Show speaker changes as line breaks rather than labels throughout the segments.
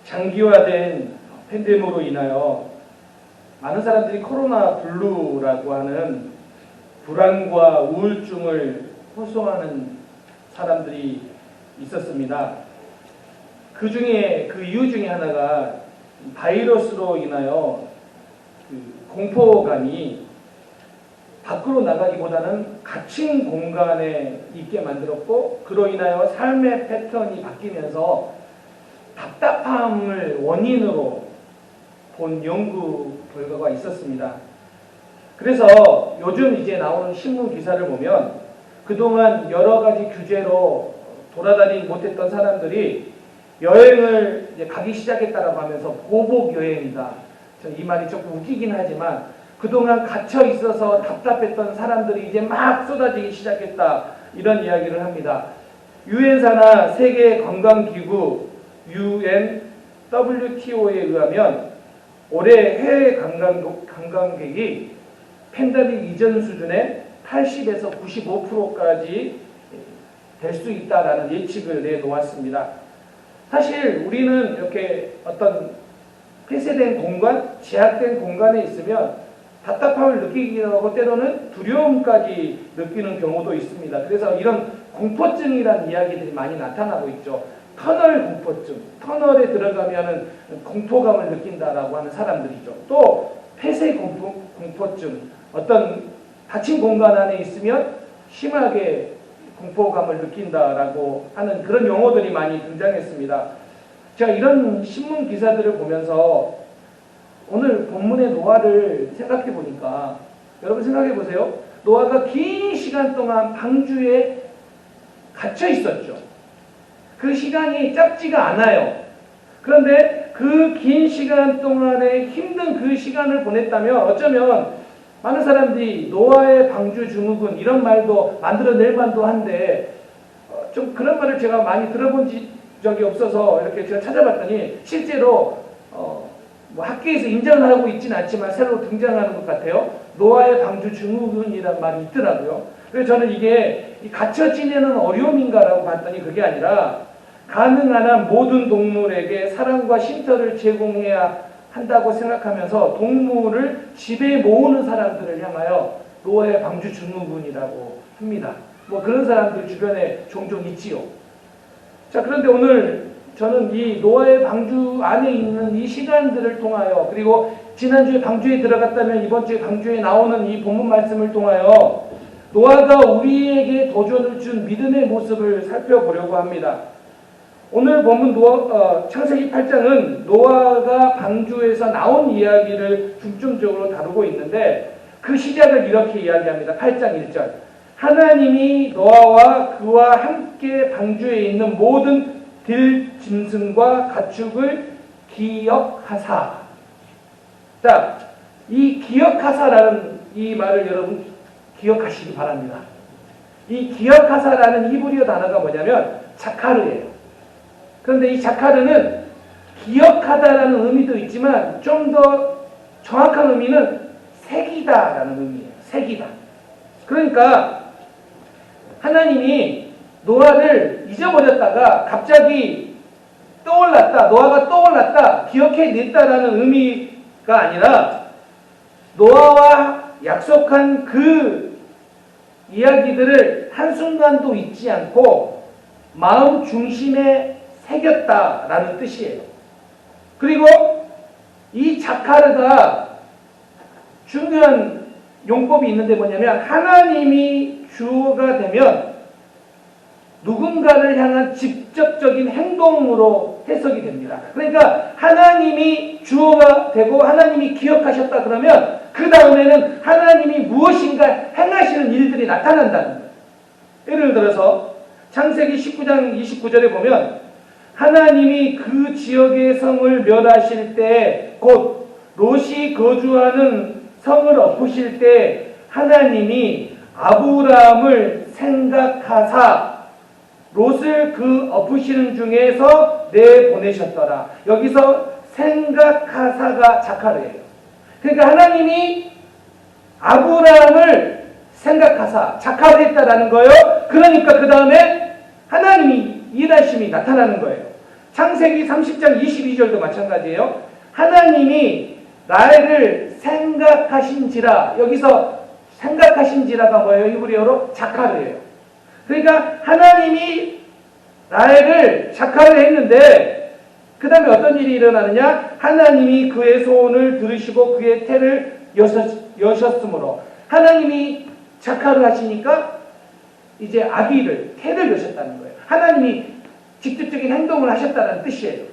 장기화된 팬데믹으로 인하여 많은 사람들이 코로나 블루라고 하는 불안과 우울증을 호소하는 사람들이 있었습니다. 그 이유 중에 하나가 바이러스로 인하여 공포감이 밖으로 나가기보다는 갇힌 공간에 있게 만들었고, 그로 인하여 삶의 패턴이 바뀌면서 답답함을 원인으로 본 연구 결과가 있었습니다. 그래서 요즘 이제 나오는 신문 기사를 보면 그동안 여러 가지 규제로 돌아다니지 못했던 사람들이 여행을 이제 가기 시작했다라고 하면서 보복 여행이다. 이 말이 조금 웃기긴 하지만 그동안 갇혀 있어서 답답했던 사람들이 이제 막 쏟아지기 시작했다. 이런 이야기를 합니다. 유엔사나 세계관광기구 WTO에 의하면 올해 해외 관광객이 팬데믹 이전 수준의 80에서 95%까지 될 수 있다라는 예측을 내놓았습니다. 사실 우리는 이렇게 어떤 폐쇄된 공간, 제약된 공간에 있으면 답답함을 느끼기도 하고 때로는 두려움까지 느끼는 경우도 있습니다. 그래서 이런 공포증이라는 이야기들이 많이 나타나고 있죠. 터널 공포증, 터널에 들어가면은 공포감을 느낀다라고 하는 사람들이죠. 또 폐쇄 공포증, 어떤 닫힌 공간 안에 있으면 심하게 공포감을 느낀다라고 하는 그런 용어들이 많이 등장했습니다. 제가 이런 신문 기사들을 보면서 오늘 본문의 노아를 생각해 보니까, 여러분 생각해 보세요. 노아가 긴 시간 동안 방주에 갇혀 있었죠. 그 시간이 짧지가 않아요. 그런데 그 긴 시간 동안에 힘든 그 시간을 보냈다면 어쩌면 많은 사람들이 노아의 방주 증후군 이런 말도 만들어낼 만도 한데 좀 그런 말을 제가 많이 들어본 적이 없어서 이렇게 제가 찾아봤더니 실제로 뭐 학계에서 인정을 하고 있지는 않지만 새로 등장하는 것 같아요. 노아의 방주 증후군이라는 말이 있더라고요. 그래서 저는 이게 갇혀 지내는 어려움인가라고 봤더니 그게 아니라 가능한 한 모든 동물에게 사랑과 쉼터를 제공해야 한다고 생각하면서 동물을 집에 모으는 사람들을 향하여 노아의 방주 증후군이라고 합니다. 뭐 그런 사람들 주변에 종종 있지요. 자, 그런데 오늘 저는 이 노아의 방주 안에 있는 이 시간들을 통하여, 그리고 지난주에 방주에 들어갔다면 이번 주에 방주에 나오는 이 본문 말씀을 통하여 노아가 우리에게 도전을 준 믿음의 모습을 살펴보려고 합니다. 오늘 본문 창세기 8장은 노아가 방주에서 나온 이야기를 중점적으로 다루고 있는데 그 시작을 이렇게 이야기합니다. 8장 1절. 하나님이 노아와 그와 함께 방주에 있는 모든 들짐승과 가축을 기억하사. 자, 이 기억하사라는 이 말을 여러분 기억하시기 바랍니다. 이 기억하사라는 히브리어 단어가 뭐냐면 자카르예요. 그런데 이 자카르는 기억하다라는 의미도 있지만 좀 더 정확한 의미는 새기다라는 의미예요. 새기다. 그러니까 하나님이 노아를 잊어버렸다가 갑자기 떠올랐다. 노아가 떠올랐다. 기억해냈다라는 의미가 아니라 노아와 약속한 그 이야기들을 한순간도 잊지 않고 마음 중심에 새겼다라는 뜻이에요. 그리고 이 자카르가 중요한 용법이 있는데 뭐냐면 하나님이 주어가 되면 누군가를 향한 직접적인 행동으로 해석이 됩니다. 그러니까 하나님이 주어가 되고 하나님이 기억하셨다 그러면 그 다음에는 하나님이 무엇인가 행하시는 일들이 나타난다는 거예요. 예를 들어서 창세기 19장 29절에 보면 하나님이 그 지역의 성을 멸하실 때, 곧 롯이 거주하는 성을 엎으실 때 하나님이 아브라함을 생각하사 롯을 그 엎으시는 중에서 내보내셨더라. 여기서 생각하사가 자카르예요. 그러니까 하나님이 아브라함을 생각하사 자카르했다라는 거예요. 그러니까 그 다음에 하나님이 일하심이 나타나는 거예요. 창세기 30장 22절도 마찬가지예요. 하나님이 나를 생각하신지라. 여기서 생각하신지라가 뭐예요? 히브리어로 자카르예요. 그러니까 하나님이 나를 자카를 했는데 그 다음에 어떤 일이 일어나느냐? 하나님이 그의 소원을 들으시고 그의 태를 여셨으므로 하나님이 자카를 하시니까 이제 아기를 태를 여셨다는 거예요. 하나님이 직접적인 행동을 하셨다는 뜻이에요.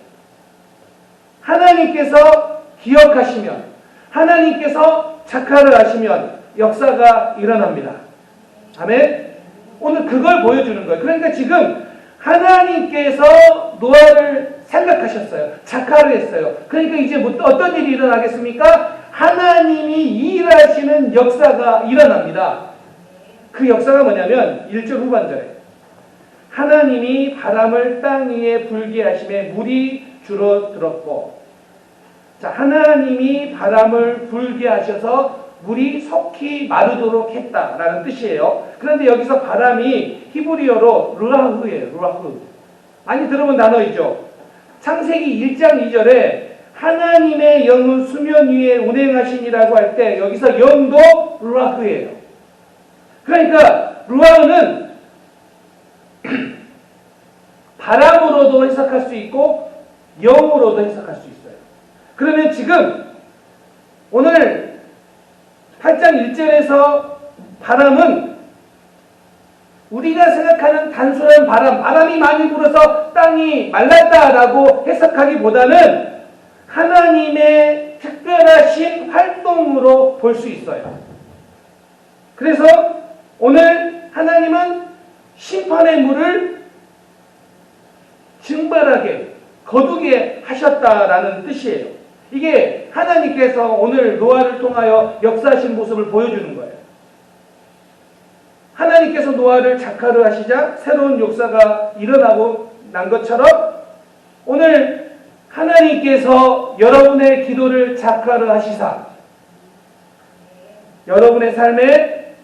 하나님께서 기억하시면, 하나님께서 자카를 하시면 역사가 일어납니다. 아멘. 오늘 그걸 보여주는 거예요. 그러니까 지금 하나님께서 노아를 생각하셨어요. 자카를 했어요. 그러니까 이제 어떤 일이 일어나겠습니까? 하나님이 일하시는 역사가 일어납니다. 그 역사가 뭐냐면 1절 후반절에 하나님이 바람을 땅 위에 불게 하심에 물이 줄어들었고, 자, 하나님이 바람을 불게 하셔서 물이 속히 마르도록 했다라는 뜻이에요. 그런데 여기서 바람이 히브리어로 르아흐예요. 르아흐. 많이 들어본 단어이죠. 창세기 1장 2절에 하나님의 영은 수면 위에 운행하시니라고 할 때 여기서 영도 르아흐예요. 그러니까 르아흐는 바람으로도 해석할 수 있고 영으로도 해석할 수 있어요. 그러면 지금 오늘 8장 1절에서 바람은 우리가 생각하는 단순한 바람이 많이 불어서 땅이 말랐다라고 해석하기보다는 하나님의 특별하신 활동으로 볼 수 있어요. 그래서 오늘 하나님은 심판의 물을 증발하게, 거두게 하셨다라는 뜻이에요. 이게 하나님께서 오늘 노아를 통하여 역사하신 모습을 보여주는 거예요. 하나님께서 노아를 자카를 하시자 새로운 역사가 일어나고 난 것처럼 오늘 하나님께서 여러분의 기도를 자카를 하시사 여러분의 삶에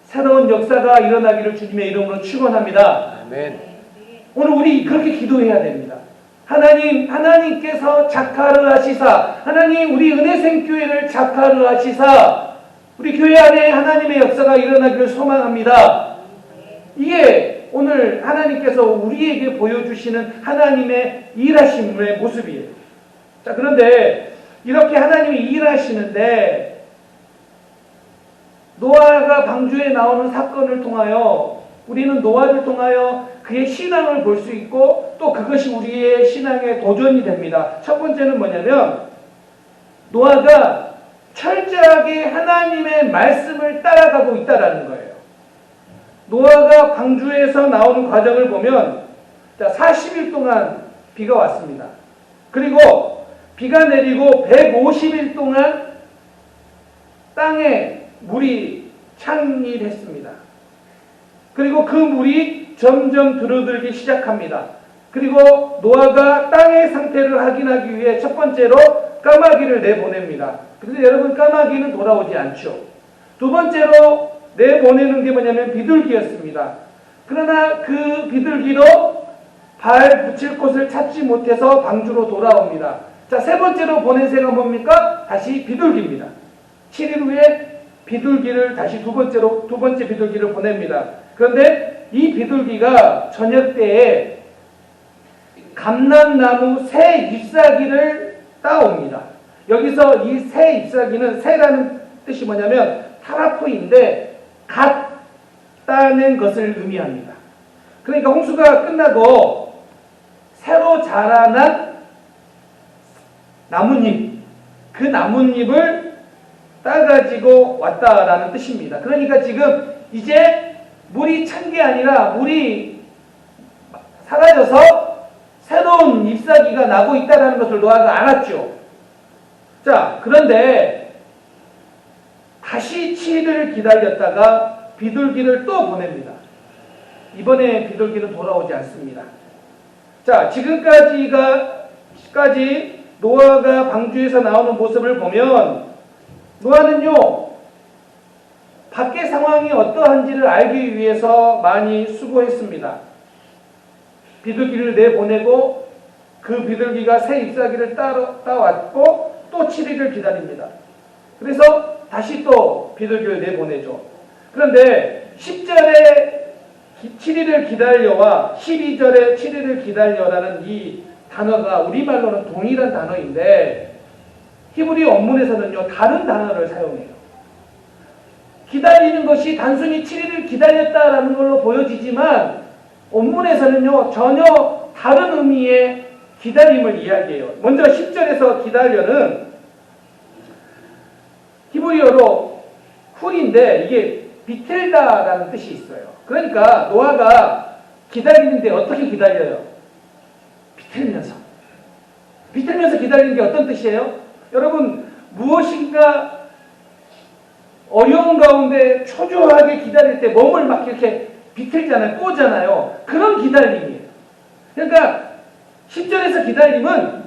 새로운 역사가 일어나기를 주님의 이름으로 축원합니다.
아멘.
오늘 우리 그렇게 기도해야 됩니다. 하나님께서 자카를 하시사, 하나님 우리 은혜생교회를 자카를 하시사, 우리 교회 안에 하나님의 역사가 일어나기를 소망합니다. 이게 오늘 하나님께서 우리에게 보여주시는 하나님의 일하심의 모습이에요. 자, 그런데 이렇게 하나님이 일하시는데 노아가 방주에 나오는 사건을 통하여 우리는 노아를 통하여 그의 신앙을 볼 수 있고 또 그것이 우리의 신앙의 도전이 됩니다. 첫 번째는 뭐냐면 노아가 철저하게 하나님의 말씀을 따라가고 있다는 거예요. 노아가 방주에서 나오는 과정을 보면 40일 동안 비가 왔습니다. 그리고 비가 내리고 150일 동안 땅에 물이 창일했습니다. 그리고 그 물이 점점 들어들기 시작합니다. 그리고 노아가 땅의 상태를 확인하기 위해 첫 번째로 까마귀를 내보냅니다. 그런데 여러분, 까마귀는 돌아오지 않죠. 두 번째로 내보내는 게 뭐냐면 비둘기였습니다. 그러나 그 비둘기도 발 붙일 곳을 찾지 못해서 방주로 돌아옵니다. 자, 세 번째로 보낸 새가 뭡니까? 다시 비둘기입니다. 7일 후에 비둘기를 다시 두 번째 비둘기를 보냅니다. 그런데 이 비둘기가 저녁 때에 감람나무 새 잎사귀를 따옵니다. 여기서 이 새 잎사귀는 새라는 뜻이 뭐냐면 타라포인데 갓 따낸 것을 의미합니다. 그러니까 홍수가 끝나고 새로 자라난 나뭇잎, 그 나뭇잎을 따가지고 왔다라는 뜻입니다. 그러니까 지금 이제 물이 찬 게 아니라 물이 사라져서 새로운 잎사귀가 나고 있다는 것을 노아가 알았죠. 자, 그런데 다시 7일을 기다렸다가 비둘기를 또 보냅니다. 이번에 비둘기는 돌아오지 않습니다. 자, 지금까지 노아가 방주에서 나오는 모습을 보면 노아는요, 밖의 상황이 어떠한지를 알기 위해서 많이 수고했습니다. 비둘기를 내보내고 그 비둘기가 새 잎사귀를 따왔고 또 7일을 기다립니다. 그래서 다시 또 비둘기를 내보내죠. 그런데 10절에 7일을 기다려와 12절에 7일을 기다려라는 이 단어가 우리말로는 동일한 단어인데 히브리 원문에서는요 다른 단어를 사용해요. 기다리는 것이 단순히 7일을 기다렸다라는 걸로 보여지지만 원문에서는요 전혀 다른 의미의 기다림을 이야기해요. 먼저 10절에서 기다려는 히브리어로 훌인데 이게 비틀다라는 뜻이 있어요. 그러니까 노아가 기다리는데 어떻게 기다려요? 비틀면서 기다리는 게 어떤 뜻이에요? 여러분 무엇인가 어려운 가운데 초조하게 기다릴 때 몸을 막 이렇게 비틀잖아요. 꼬잖아요. 그런 기다림이에요. 그러니까 10절에서 기다림은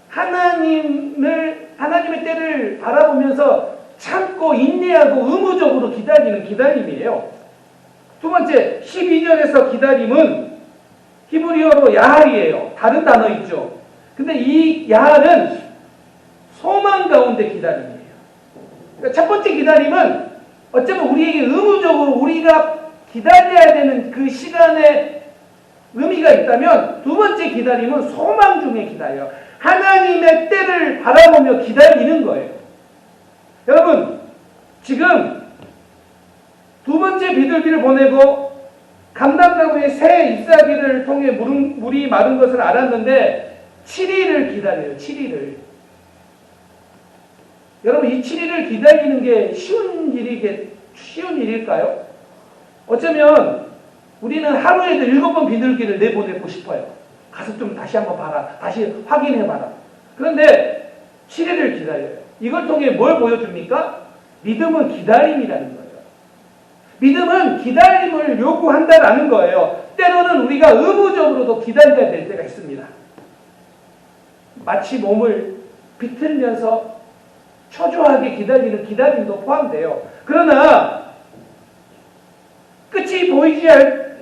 하나님의 때를 바라보면서 참고 인내하고 의무적으로 기다리는 기다림이에요. 두 번째 12절에서 기다림은 히브리어로 야할이에요. 다른 단어 있죠. 근데 이 야할은 소망 가운데 기다림이에요. 그러니까 첫 번째 기다림은 어쩌면 우리에게 의무적으로 우리가 기다려야 되는 그 시간에 의미가 있다면 두 번째 기다림은 소망 중에 기다려요. 하나님의 때를 바라보며 기다리는 거예요. 여러분 지금 두 번째 비둘기를 보내고 감람나무의 새 잎사귀를 통해 물이 마른 것을 알았는데 7일을 기다려요. 7일을. 여러분 이 7일을 기다리는 게 쉬운 일일까요? 어쩌면 우리는 하루에도 7번 비둘기를 내보내고 싶어요. 가서 좀 다시 한번 봐라. 다시 확인해봐라. 그런데 7일을 기다려요. 이걸 통해 뭘 보여줍니까? 믿음은 기다림이라는 거예요. 믿음은 기다림을 요구한다라는 거예요. 때로는 우리가 의무적으로도 기다려야 될 때가 있습니다. 마치 몸을 비틀면서 초조하게 기다리는 기다림도 포함돼요. 그러나 끝이 보이지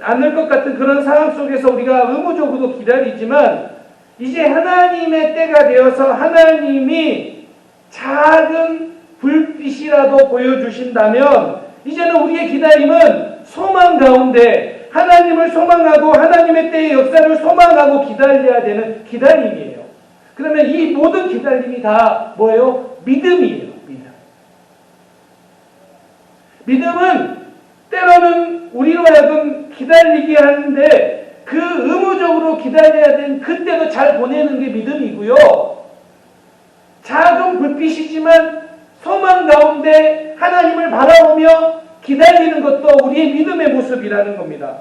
않을 것 같은 그런 상황 속에서 우리가 의무적으로 기다리지만 이제 하나님의 때가 되어서 하나님이 작은 불빛이라도 보여주신다면 이제는 우리의 기다림은 소망 가운데 하나님을 소망하고 하나님의 때의 역사를 소망하고 기다려야 되는 기다림이에요. 그러면 이 모든 기다림이 다 뭐예요? 믿음이에요. 믿음은 때로는 우리로 하여금 기다리게 하는데 그 의무적으로 기다려야 되는 그때도 잘 보내는 게 믿음이고요. 작은 불빛이지만 소망 가운데 하나님을 바라보며 기다리는 것도 우리의 믿음의 모습이라는 겁니다.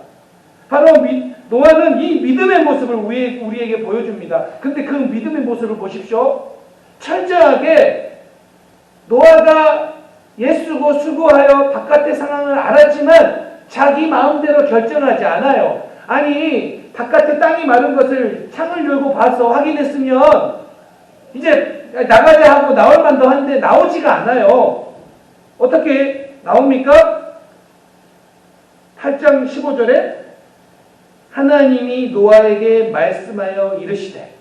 바로 노아는 이 믿음의 모습을 우리에게 보여줍니다. 그런데 그 믿음의 모습을 보십시오. 철저하게 노아가 예수고 수고하여 바깥의 상황을 알았지만 자기 마음대로 결정하지 않아요. 아니 바깥에 땅이 마른 것을 창을 열고 봐서 확인했으면 이제 나가자 하고 나올 만도 한데 나오지가 않아요. 어떻게 나옵니까? 8장 15절에 하나님이 노아에게 말씀하여 이르시되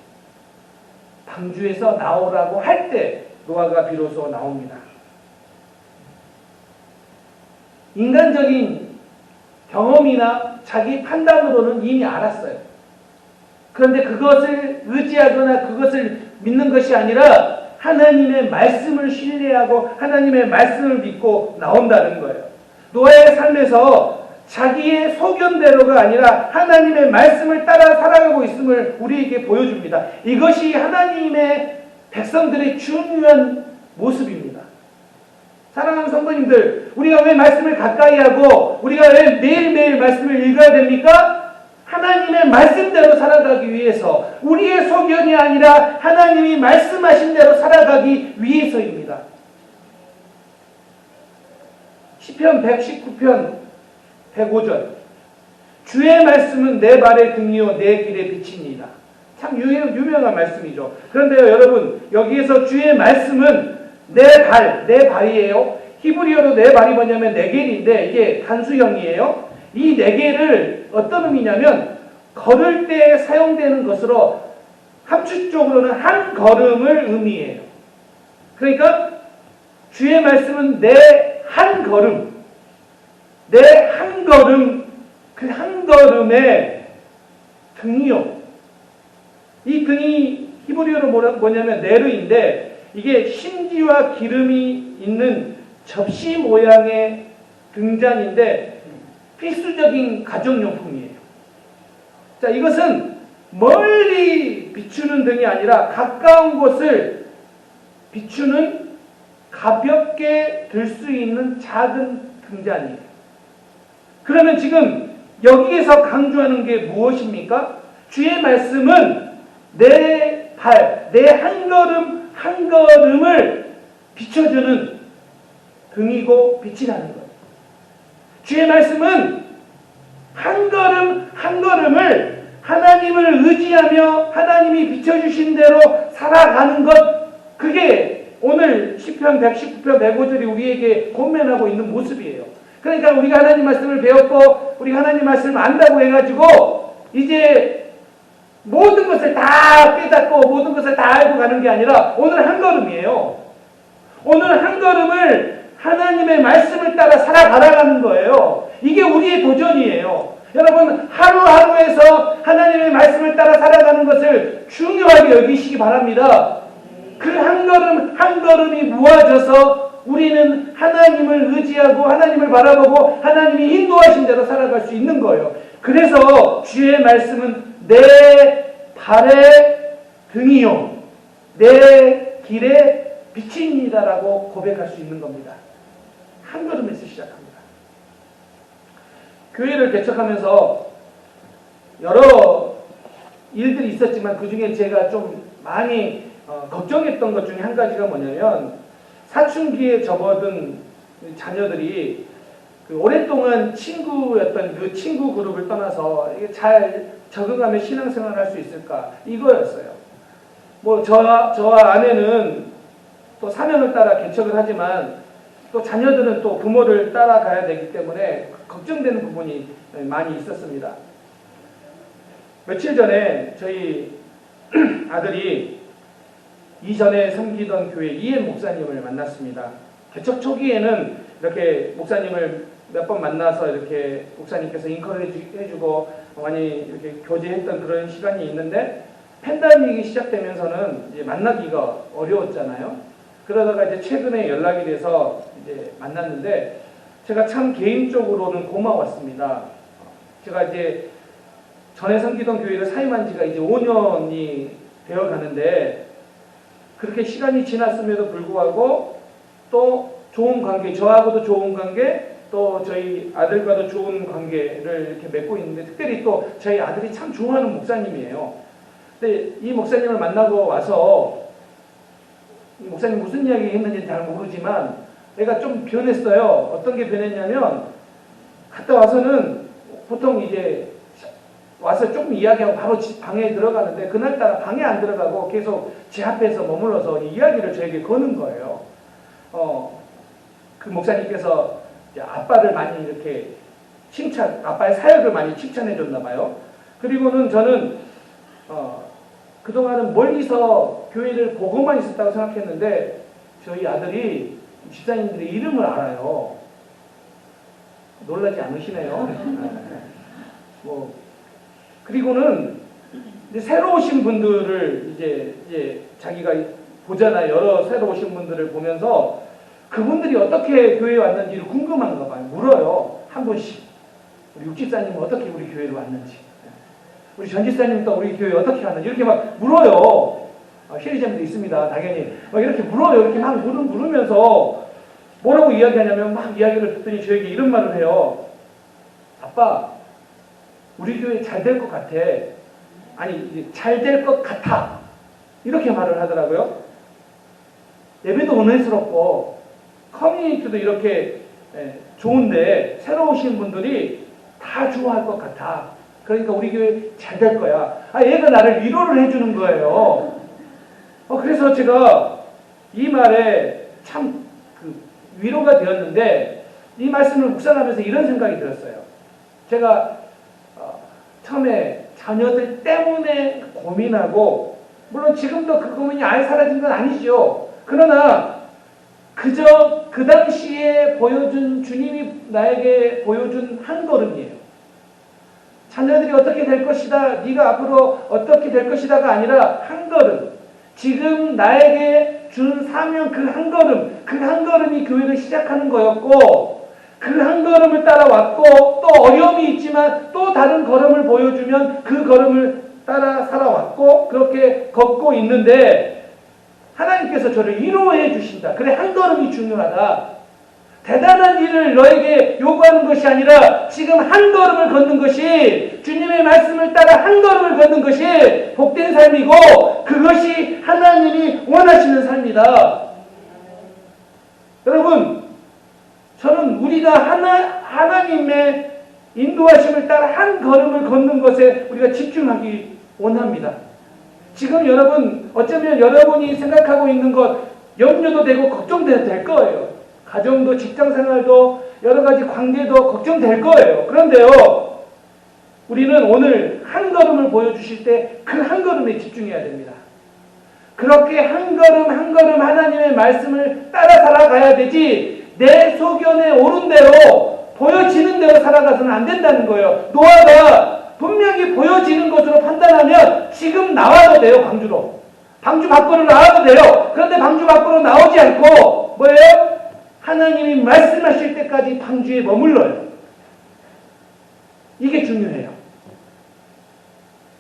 방주에서 나오라고 할 때 노아가 비로소 나옵니다. 인간적인 경험이나 자기 판단으로는 이미 알았어요. 그런데 그것을 의지하거나 그것을 믿는 것이 아니라 하나님의 말씀을 신뢰하고 하나님의 말씀을 믿고 나온다는 거예요. 노아의 삶에서 자기의 소견대로가 아니라 하나님의 말씀을 따라 살아가고 있음을 우리에게 보여줍니다. 이것이 하나님의 백성들의 중요한 모습입니다. 사랑하는 성도님들, 우리가 왜 말씀을 가까이 하고 우리가 왜 매일매일 말씀을 읽어야 됩니까? 하나님의 말씀대로 살아가기 위해서, 우리의 소견이 아니라 하나님이 말씀하신 대로 살아가기 위해서입니다. 시편 119편 105절 주의 말씀은 내 발의 등이요 내 길의 빛입니다. 참 유명한 말씀이죠. 그런데요 여러분, 여기에서 주의 말씀은 내 발이에요. 히브리어로 내 발이 뭐냐면 네겔인데 이게 단수형이에요. 이 네겔을 어떤 의미냐면 걸을 때 사용되는 것으로 함축적으로는 한 걸음을 의미해요. 그러니까 주의 말씀은 내 한 걸음, 내 한 걸음, 그 한 걸음에 등이요. 이 등이 히브리어로 뭐냐면 네르인데 이게 심지와 기름이 있는 접시 모양의 등잔인데 필수적인 가정용품이에요. 자, 이것은 멀리 비추는 등이 아니라 가까운 곳을 비추는 가볍게 들 수 있는 작은 등잔이에요. 그러면 지금 여기에서 강조하는 게 무엇입니까? 주의 말씀은 내 발, 내 한 걸음 한 걸음을 비춰주는 등이고 빛이라는 거예요. 주의 말씀은 한 걸음 한 걸음을 하나님을 의지하며 하나님이 비춰주신 대로 살아가는 것, 그게 오늘 시편 119편 105절이 우리에게 권면하고 있는 모습이에요. 그러니까 우리가 하나님 말씀을 배웠고 우리가 하나님 말씀을 안다고 해가지고 이제 모든 것을 다 깨닫고 모든 것을 다 알고 가는 게 아니라 오늘 한 걸음이에요. 오늘 한 걸음을 하나님의 말씀을 따라 살아가라는 거예요. 이게 우리의 도전이에요. 여러분, 하루하루에서 하나님의 말씀을 따라 살아가는 것을 중요하게 여기시기 바랍니다. 그 한 걸음 한 걸음이 모아져서 우리는 하나님을 의지하고 하나님을 바라보고 하나님이 인도하신 대로 살아갈 수 있는 거예요. 그래서 주의 말씀은 내 발의 등이요 내 길의 빛입니다라고 고백할 수 있는 겁니다. 한 걸음에서 시작합니다. 교회를 개척하면서 여러 일들이 있었지만 그 중에 제가 좀 많이 걱정했던 것 중에 한 가지가 뭐냐면 사춘기에 접어든 자녀들이 그 오랫동안 친구였던 그 친구 그룹을 떠나서 이게 잘 적응하며 신앙생활을 할 수 있을까, 이거였어요. 뭐 저와 아내는 또 사명을 따라 개척을 하지만 또 자녀들은 또 부모를 따라가야 되기 때문에 걱정되는 부분이 많이 있었습니다. 며칠 전에 저희 아들이 이전에 섬기던 교회 이엔 목사님을 만났습니다. 개척 초기에는 이렇게 목사님을 몇 번 만나서 이렇게 목사님께서 인커레이지 해주고 많이 이렇게 교제했던 그런 시간이 있는데 팬데믹이 시작되면서는 이제 만나기가 어려웠잖아요. 그러다가 이제 최근에 연락이 돼서 이제 만났는데 제가 참 개인적으로는 고마웠습니다. 제가 이제 전에 섬기던 교회를 사임한 지가 이제 5년이 되어 가는데 그렇게 시간이 지났음에도 불구하고 또 좋은 관계, 저하고도 좋은 관계, 또 저희 아들과도 좋은 관계를 이렇게 맺고 있는데 특별히 또 저희 아들이 참 좋아하는 목사님이에요. 근데 이 목사님을 만나고 와서 이 목사님 무슨 이야기 했는지 잘 모르지만 내가 좀 변했어요. 어떤 게 변했냐면 갔다 와서는 보통 이제 와서 조금 이야기하고 바로 방에 들어가는데 그날따라 방에 안 들어가고 계속 제 앞에서 머물러서 이야기를 저에게 거는 거예요. 그 목사님께서 아빠를 많이 이렇게 아빠의 사역을 많이 칭찬해 줬나 봐요. 그리고는 저는 그동안은 멀리서 교회를 보고만 있었다고 생각했는데 저희 아들이 집사님들의 이름을 알아요. 놀라지 않으시네요. 그리고는 이제 새로 오신 분들을 이제 자기가 보잖아요. 여러 새로 오신 분들을 보면서 그분들이 어떻게 교회에 왔는지를 궁금한가 봐요. 물어요. 한 번씩. 우리 육집사님은 어떻게 우리 교회로 왔는지, 우리 전집사님은 또 우리 교회에 어떻게 왔는지 이렇게 막 물어요. 쉐리자매도 있습니다. 당연히. 막 이렇게 물어요. 이렇게 막 물으면서 뭐라고 이야기하냐면 막 이야기를 듣더니 저에게 이런 말을 해요. 아빠, 우리 교회 잘 될 것 같아. 아니, 잘 될 것 같아. 이렇게 말을 하더라고요. 예배도 은혜스럽고 커뮤니티도 이렇게 좋은데 새로 오신 분들이 다 좋아할 것 같아. 그러니까 우리 교회 잘 될 거야. 얘가 나를 위로를 해주는 거예요. 그래서 제가 이 말에 참 위로가 되었는데 이 말씀을 묵상하면서 이런 생각이 들었어요. 제가 처음에 자녀들 때문에 고민하고 물론 지금도 그 고민이 아예 사라진 건 아니죠. 그러나 그저 그 당시에 보여준, 주님이 나에게 보여준 한 걸음이에요. 자녀들이 어떻게 될 것이다, 네가 앞으로 어떻게 될 것이다가 아니라 한 걸음. 지금 나에게 준 사명 그 한 걸음, 그 한 걸음이 교회를 시작하는 거였고, 그 한 걸음을 따라왔고, 또 어려움이 있지만 또 다른 걸음을 보여주면 그 걸음을 따라 살아왔고, 그렇게 걷고 있는데 하나님께서 저를 위로해 주신다. 그래, 한 걸음이 중요하다. 대단한 일을 너에게 요구하는 것이 아니라 지금 한 걸음을 걷는 것이, 주님의 말씀을 따라 한 걸음을 걷는 것이 복된 삶이고, 그것이 하나님이 원하시는 삶이다. 여러분, 저는 우리가 하나님의 인도하심을 따라 한 걸음을 걷는 것에 우리가 집중하기 원합니다. 지금 여러분, 어쩌면 여러분이 생각하고 있는 것 염려도 되고 걱정도 될 거예요. 가정도, 직장생활도, 여러 가지 관계도 걱정될 거예요. 그런데요, 우리는 오늘 한 걸음을 보여주실 때 그 한 걸음에 집중해야 됩니다. 그렇게 한 걸음 한 걸음 하나님의 말씀을 따라 살아가야 되지, 내 소견에 오른 대로 보여지는 대로 살아가서는 안 된다는 거예요. 노아가 분명히 보여지는 것으로 판단하면 지금 나와도 돼요. 방주 밖으로 나와도 돼요. 그런데 방주 밖으로 나오지 않고 뭐예요? 하나님이 말씀하실 때까지 방주에 머물러요. 이게 중요해요.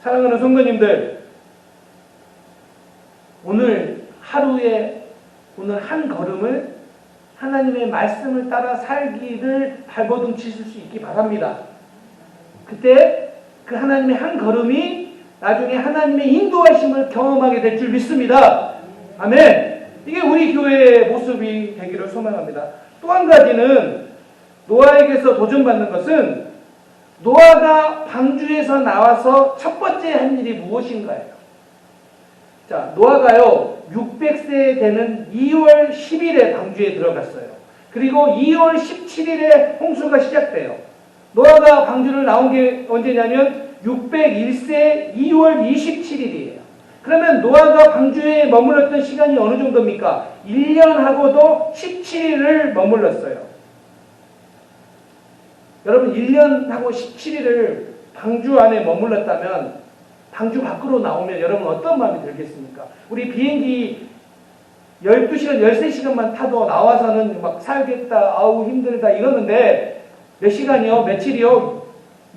사랑하는 성도님들, 오늘 하루에 오늘 한 걸음을 하나님의 말씀을 따라 살기를 발버둥치실 수 있기 바랍니다. 그때 그 하나님의 한 걸음이 나중에 하나님의 인도하심을 경험하게 될 줄 믿습니다. 아멘. 이게 우리 교회의 모습이 되기를 소망합니다. 또 한 가지는 노아에게서 도전받는 것은, 노아가 방주에서 나와서 첫 번째 한 일이 무엇인가요? 자, 노아가요 600세 되는 2월 10일에 방주에 들어갔어요. 그리고 2월 17일에 홍수가 시작돼요. 노아가 방주를 나온 게 언제냐면 601세 2월 27일이에요. 그러면 노아가 방주에 머물렀던 시간이 어느 정도입니까? 1년하고도 17일을 머물렀어요. 여러분, 1년하고 17일을 방주 안에 머물렀다면 방주 밖으로 나오면 여러분 어떤 마음이 들겠습니까? 우리 비행기 12시간, 13시간만 타도 나와서는 막 살겠다, 아우 힘들다 이러는데 몇 시간이요? 며칠이요?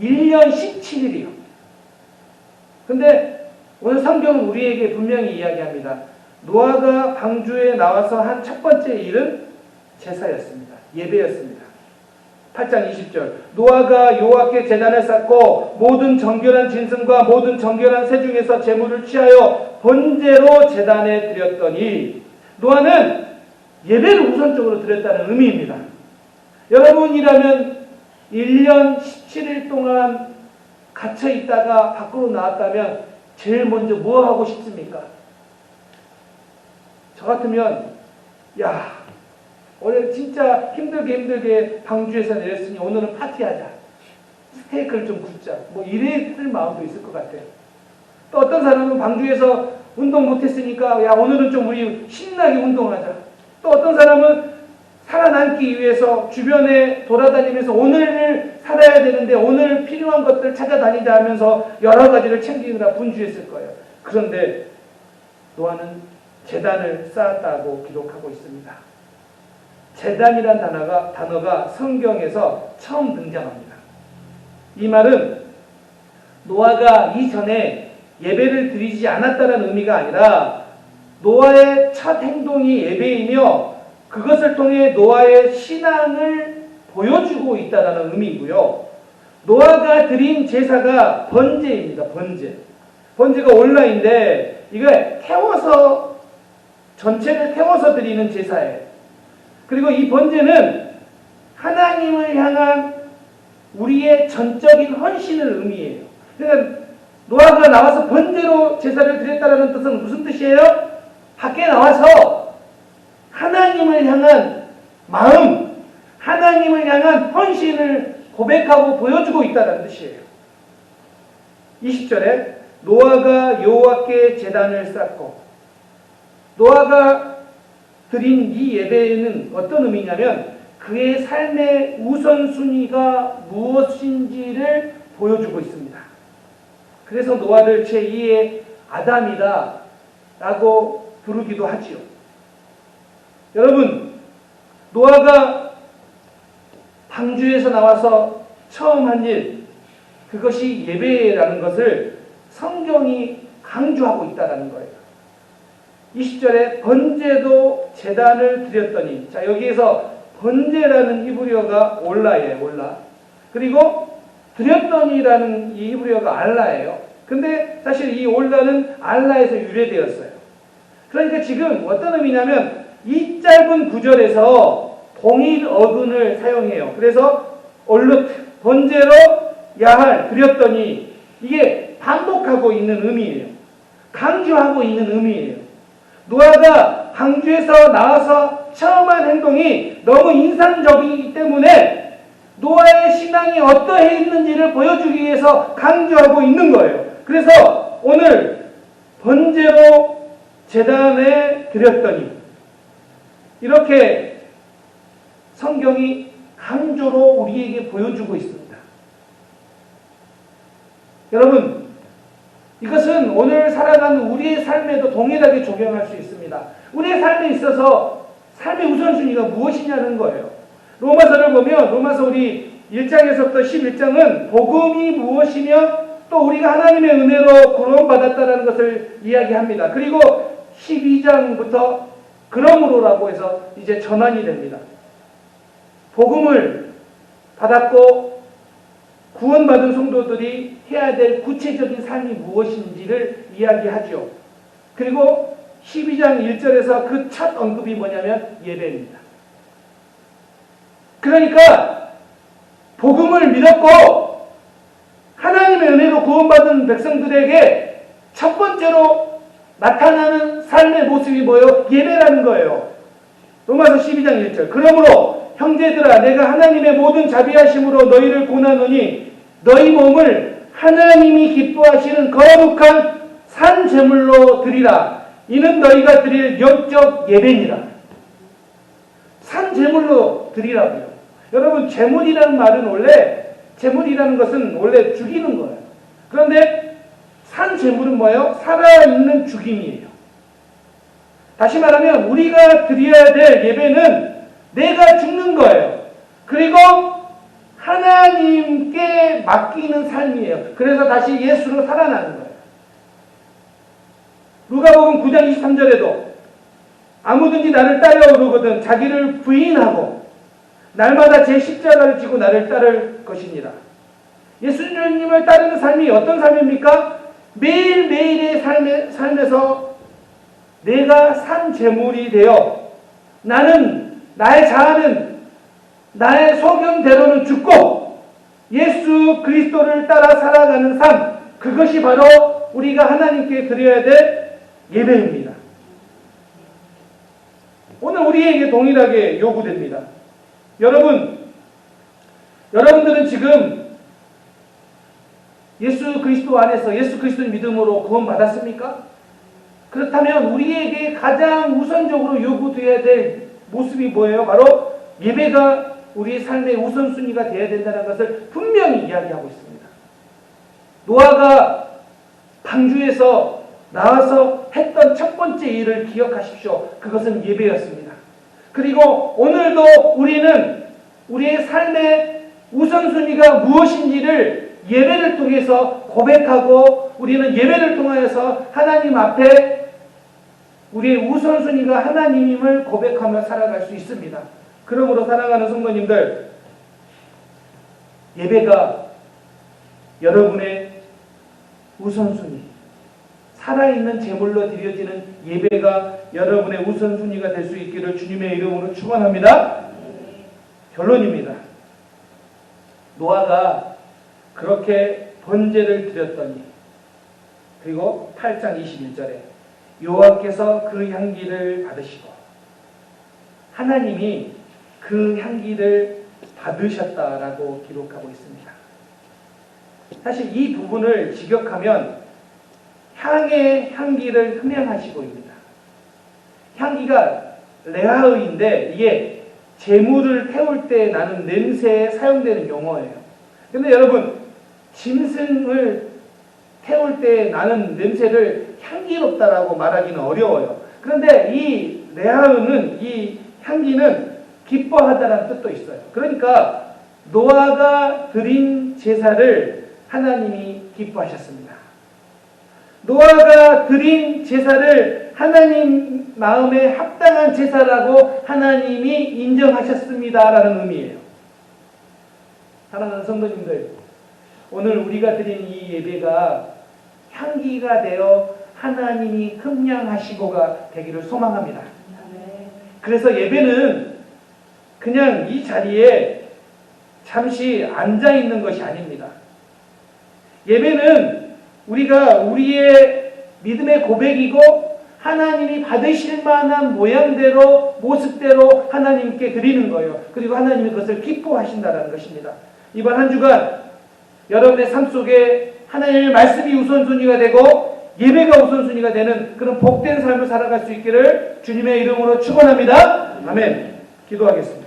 1년 17일이요. 근데 오늘 성경은 우리에게 분명히 이야기합니다. 노아가 방주에 나와서 한 첫 번째 일은 제사였습니다. 예배였습니다. 8장 20절, 노아가 여호와께 제단을 쌓고 모든 정결한 짐승과 모든 정결한 새 중에서 제물을 취하여 번제로 제단에 드렸더니, 노아는 예배를 우선적으로 드렸다는 의미입니다. 여러분이라면 1년 17일 동안 갇혀 있다가 밖으로 나왔다면 제일 먼저 뭐 하고 싶습니까? 저 같으면 야, 오늘 진짜 힘들게 방주에서 내렸으니 오늘은 파티하자, 스테이크를 좀 굽자, 뭐 이랬을 마음도 있을 것 같아요. 또 어떤 사람은 방주에서 운동 못했으니까 야, 오늘은 좀 우리 신나게 운동하자. 또 어떤 사람은 살아남기 위해서 주변에 돌아다니면서 오늘을 살아야 되는데 오늘 필요한 것들 찾아다니자 하면서 여러 가지를 챙기느라 분주했을 거예요. 그런데 노아는 제단을 쌓았다고 기록하고 있습니다. 제단이란 단어가 성경에서 처음 등장합니다. 이 말은 노아가 이전에 예배를 드리지 않았다는 의미가 아니라 노아의 첫 행동이 예배이며 그것을 통해 노아의 신앙을 보여주고 있다는 의미이고요. 노아가 드린 제사가 번제입니다. 번제가 온라인인데 이거 태워서, 전체를 태워서 드리는 제사예요. 그리고 이 번제는 하나님을 향한 우리의 전적인 헌신을 의미해요. 그러니까 노아가 나와서 번제로 제사를 드렸다는 뜻은 무슨 뜻이에요? 밖에 나와서 하나님을 향한 마음, 하나님을 향한 헌신을 고백하고 보여주고 있다는 뜻이에요. 20절에 노아가 여호와께 제단을 쌓고 노아가 드린 이 예배에는 어떤 의미냐면 그의 삶의 우선순위가 무엇인지를 보여주고 있습니다. 그래서 노아를 제2의 아담이다 라고 부르기도 하지요. 여러분, 노아가 방주에서 나와서 처음 한 일, 그것이 예배라는 것을 성경이 강조하고 있다는 거예요. 20절에 번제도 제단을 드렸더니, 자, 여기에서 번제라는 히브리어가 올라예요, 올라. 그리고 드렸더니라는 이 히브리어가 알라예요. 근데 사실 이 올라는 알라에서 유래되었어요. 그러니까 지금 어떤 의미냐면 이 짧은 구절에서 동일 어근을 사용해요. 그래서 얼루트, 번제로 야할, 드렸더니 이게 반복하고 있는 의미예요. 강조하고 있는 의미예요. 노아가 방주에서 나와서 처음 한 행동이 너무 인상적이기 때문에 노아의 신앙이 어떠했는지를 보여주기 위해서 강조하고 있는 거예요. 그래서 오늘 번제로 제단에 드렸더니 이렇게 성경이 강조로 우리에게 보여주고 있습니다. 여러분, 이것은 오늘 살아가는 우리의 삶에도 동일하게 적용할 수 있습니다. 우리의 삶에 있어서 삶의 우선순위가 무엇이냐는 거예요. 로마서를 보면 로마서 우리 1장에서부터 11장은 복음이 무엇이며 또 우리가 하나님의 은혜로 구원받았다는 것을 이야기합니다. 그리고 12장부터 그러므로라고 해서 이제 전환이 됩니다. 복음을 받았고 구원받은 성도들이 해야 될 구체적인 삶이 무엇인지를 이야기하죠. 그리고 12장 1절에서 그 첫 언급이 뭐냐면 예배입니다. 그러니까 복음을 믿었고 하나님의 은혜로 구원받은 백성들에게 첫 번째로 나타나는 삶의 모습이 뭐예요? 예배라는 거예요. 로마서 12장 1절. 그러므로 형제들아 내가 하나님의 모든 자비하심으로 너희를 고나노니 너희 몸을 하나님이 기뻐하시는 거룩한 산 제물로 드리라. 이는 너희가 드릴 영적 예배니라. 산 제물로 드리라고요. 여러분, 제물이라는 말은 제물이라는 것은 원래 죽이는 거예요. 그런데 산 제물은 뭐예요? 살아있는 죽임이에요. 다시 말하면 우리가 드려야 될 예배는 내가 죽는 거예요. 그리고 하나님께 맡기는 삶이에요. 그래서 다시 예수로 살아나는 거예요. 누가복음 9장 23절에도 아무든지 나를 따라오려거든 자기를 부인하고 날마다 제 십자가를 지고 나를 따를 것이니라. 예수님을 따르는 삶이 어떤 삶입니까? 매일매일의 삶에서 내가 산 제물이 되어 나는 나의 자아는 나의 소견대로는 죽고 예수 그리스도를 따라 살아가는 삶, 그것이 바로 우리가 하나님께 드려야 될 예배입니다. 오늘 우리에게 동일하게 요구됩니다. 여러분들은 지금 예수 그리스도 안에서 예수 그리스도의 믿음으로 구원받았습니까? 그렇다면 우리에게 가장 우선적으로 요구되어야 될 모습이 뭐예요? 바로 예배가 우리의 삶의 우선순위가 되어야 된다는 것을 분명히 이야기하고 있습니다. 노아가 방주에서 나와서 했던 첫 번째 일을 기억하십시오. 그것은 예배였습니다. 그리고 오늘도 우리는 우리의 삶의 우선순위가 무엇인지를 예배를 통해서 고백하고 우리는 예배를 통하여서 하나님 앞에 우리의 우선순위가 하나님임을 고백하며 살아갈 수 있습니다. 그러므로 사랑하는 성도님들, 예배가 여러분의 우선순위, 살아있는 제물로 드려지는 예배가 여러분의 우선순위가 될 수 있기를 주님의 이름으로 축원합니다. 결론입니다. 노아가 그렇게 번제를 드렸더니 그리고 8장 21절에 여호와께서 그 향기를 받으시고 하나님이 그 향기를 받으셨다라고 기록하고 있습니다. 사실 이 부분을 직역하면 향의 향기를 흠양하시고입니다. 향기가 레하의인데 이게 재물을 태울 때 나는 냄새에 사용되는 용어예요. 근데 여러분, 짐승을 태울 때 나는 냄새를 향기롭다라고 말하기는 어려워요. 그런데 이 레하의는, 이 향기는 기뻐하다라는 뜻도 있어요. 그러니까 노아가 드린 제사를 하나님이 기뻐하셨습니다. 노아가 드린 제사를 하나님 마음에 합당한 제사라고 하나님이 인정하셨습니다라는 의미예요. 사랑하는 성도님들, 오늘 우리가 드린 이 예배가 향기가 되어 하나님이 흠양하시고가 되기를 소망합니다. 그래서 예배는 그냥 이 자리에 잠시 앉아 있는 것이 아닙니다. 예배는 우리가 우리의 믿음의 고백이고 하나님이 받으실 만한 모양대로, 모습대로 하나님께 드리는 거예요. 그리고 하나님이 그것을 기뻐하신다는 것입니다. 이번 한 주간 여러분의 삶 속에 하나님의 말씀이 우선순위가 되고 예배가 우선순위가 되는 그런 복된 삶을 살아갈 수 있기를 주님의 이름으로 축원합니다. 아멘. 기도하겠습니다.